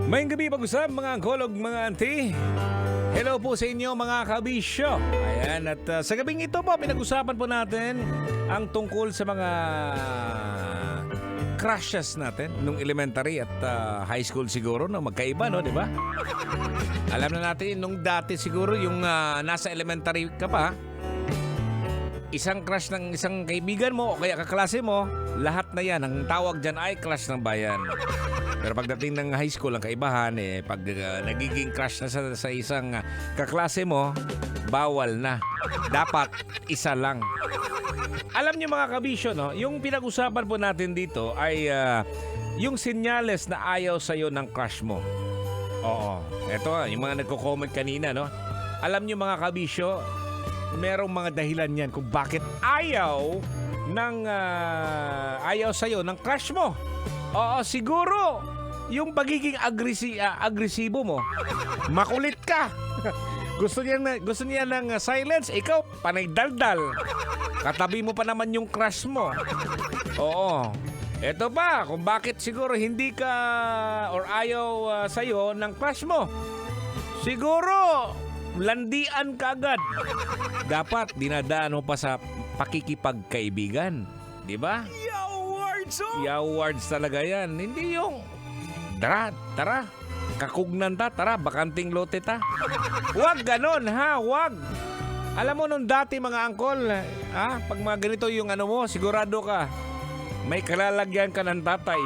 Mayang gabi pag-usap mga angkolog, mga auntie. Hello po sa inyo mga kabisyo. Ayan, at sa gabing ito po, pinag-usapan po natin ang tungkol sa mga crushes natin nung elementary at high school siguro, no? Magkaiba, no? Di ba? Alam na natin, nung dati siguro yung nasa elementary ka pa, isang crush ng isang kaibigan mo o kaya kaklase mo, lahat na yan, ang tawag dyan ay crush ng bayan. Pero pagdating ng high school, ang kaibahan, pag nagiging crush na sa isang kaklase mo, bawal na. Dapat isa lang. Alam niyo mga kabisyo, no? Yung pinag-usapan po natin dito ay yung senyales na ayaw sa'yo ng crush mo. Oo. Eto, yung mga nagko-comment kanina, no? Alam niyo mga kabisyo, merong mga dahilan yan kung bakit ayaw sa'yo ng crush mo. Oo, siguro yung pagiging agresibo mo. Makulit ka. Gusto niya ng silence, ikaw panay daldal. Katabi mo pa naman yung crush mo. Oo. Eto pa, kung bakit siguro hindi ka or ayaw sa'yo ng crush mo. Siguro landian ka agad. Dapat dinadaan mo pa sa pakikipagkaibigan. Di ba? Yawards talaga yan. Hindi yung tara, kakugnan tara, bakanting lote ta. Huwag ganon, ha? Huwag. Alam mo nung dati mga angkol, pag mga ganito yung mo, sigurado ka, may kalalagyan ka ng tatay.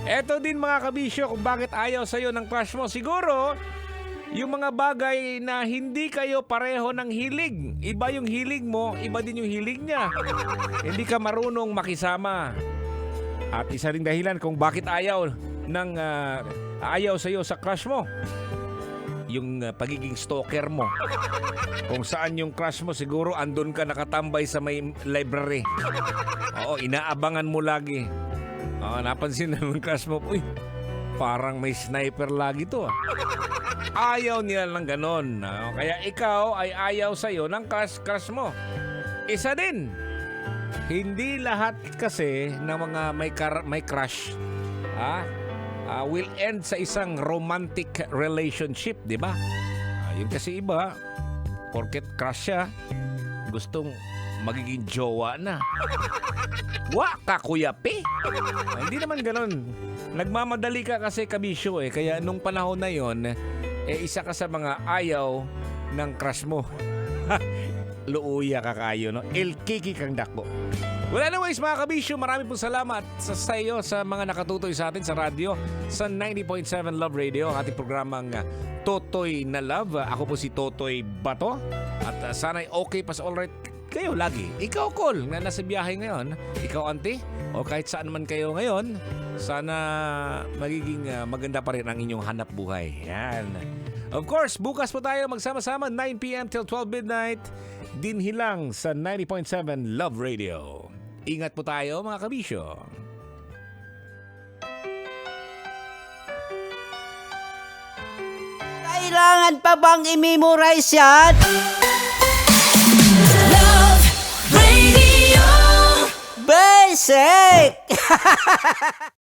Eto din mga kabisyo kung bakit ayaw sa'yo ng crush mo. Siguro, yung mga bagay na hindi kayo pareho ng hilig. Iba yung hilig mo, iba din yung hilig niya. Hindi ka marunong makisama. At isa ring dahilan kung bakit ayaw sa'yo sa crush mo. Yung pagiging stalker mo. Kung saan yung crush mo, siguro andun ka nakatambay sa may library. Oo, inaabangan mo lagi. Oo, napansin ng crush mo, uy, parang may sniper lagi to. Ayaw nila ng ganon. Kaya ikaw ay ayaw sa'yo ng crush mo. Isa din, hindi lahat kasi ng mga may crush will end sa isang romantic relationship, di ba? Yun kasi iba, porket crush siya, gustong magiging jowa na. Waka kuyapi. Hindi naman ganon. Nagmamadali ka kasi kabisyo kaya nung panahon na yon, isa ka sa mga ayaw ng crush mo. Luuya ka kayo, no? Ilkiki kang dako. Well, anyways, mga kabisyo, marami pong salamat sa iyo sa mga nakatutoy sa atin sa radyo sa 90.7 Love Radio, ang ating programang Totoy na Love. Ako po si Totoy Bato at sana'y okay pas alright kayo lagi. Ikaw, Col, na nasa biyahe ngayon. Ikaw, Auntie, o kahit saan man kayo ngayon, sana magiging maganda pa rin ang inyong hanap buhay. Yan. Of course, bukas po tayo magsama-sama 9 p.m. till 12 midnight. Dinhilang sa 90.7 Love Radio. Ingat po tayo mga kabisyo. Kailangan pa bang i-memorize yan? Love Radio. Basic!